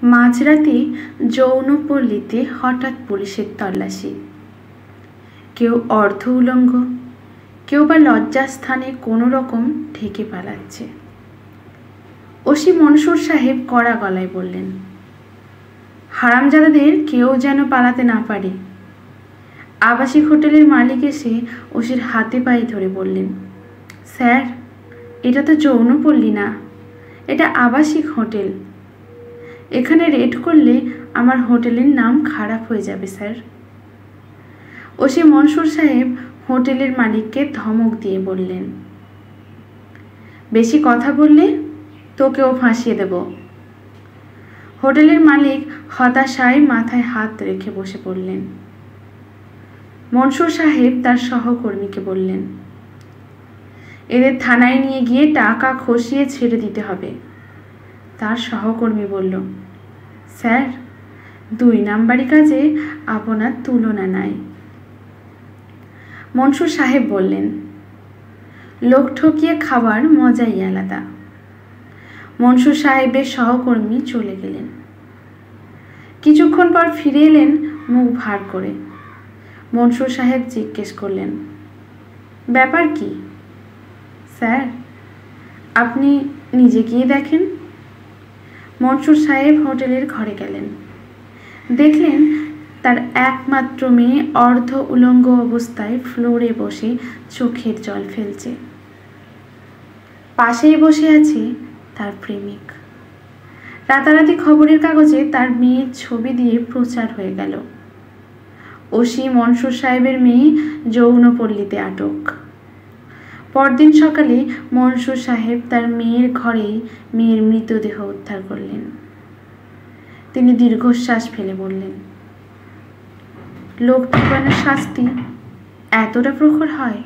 মাঝরাতে যৌনপল্লীতে হঠাৎ পুলিশের তল্লাশি। কেউ অর্ধ উলঙ্গ, কেউ বা লজ্জাস্থানে কোনো রকম ঢেকে পালাচ্ছে। ওসি মনসুর সাহেব কড়া গলায় বললেন, হারামজাদাদের কেউ যেন পালাতে না পারে। আবাসিক হোটেলের মালিক এসে ওসির হাতে পায়ে ধরে বললেন, স্যার, এটা তো যৌনপল্লী না, এটা আবাসিক হোটেল। এখানে রেড করলে আমার হোটেলের নাম খারাপ হয়ে যাবে স্যার। ওসি মনসুর সাহেব হোটেলের মালিককে ধমক দিয়ে বললেন, বেশি কথা বললে তোকেও ফাঁসিয়ে দেব। হোটেলের মালিক হতাশায় মাথায় হাত রেখে বসে পড়লেন। মনসুর সাহেব তার সহকর্মীকে বললেন, এদের থানায় নিয়ে গিয়ে টাকা খসিয়ে ছেড়ে দিতে হবে। তার সহকর্মী বলল, স্যার, 2 নাম্বারি কাজে আপনার তুলনা নাই। মনসুর সাহেব বললেন, লোক ঠকিয়ে খাবার মজাই আলাদা। মনসুর সাহেবের সহকর্মী চলে গেলেন। কিছুক্ষণ পর ফিরে এলেন মুখ ভার করে। মনসুর সাহেব জিজ্ঞেস করলেন, ব্যাপার কি? স্যার, আপনি নিজে গিয়ে দেখেন। মনসুর সাহেব হোটেলের ঘরে গেলেন। দেখলেন তার একমাত্র মেয়ে অর্ধ উলঙ্গ অবস্থায় ফ্লোরে বসে চোখের জল ফেলছে। পাশেই বসে আছে তার প্রেমিক। রাতারাতি খবরের কাগজে তার মেয়ের ছবি দিয়ে প্রচার হয়ে গেল, ওসি মনসুর সাহেবের মেয়ে যৌনপল্লীতে আটক। পরদিন সকালে মনসুর সাহেব তার মেয়ের ঘরেই মেয়ের মৃতদেহ উদ্ধার করলেন। তিনি দীর্ঘশ্বাস ফেলে বললেন, লোক ঠকানোর শাস্তি এতটা প্রখর হয়?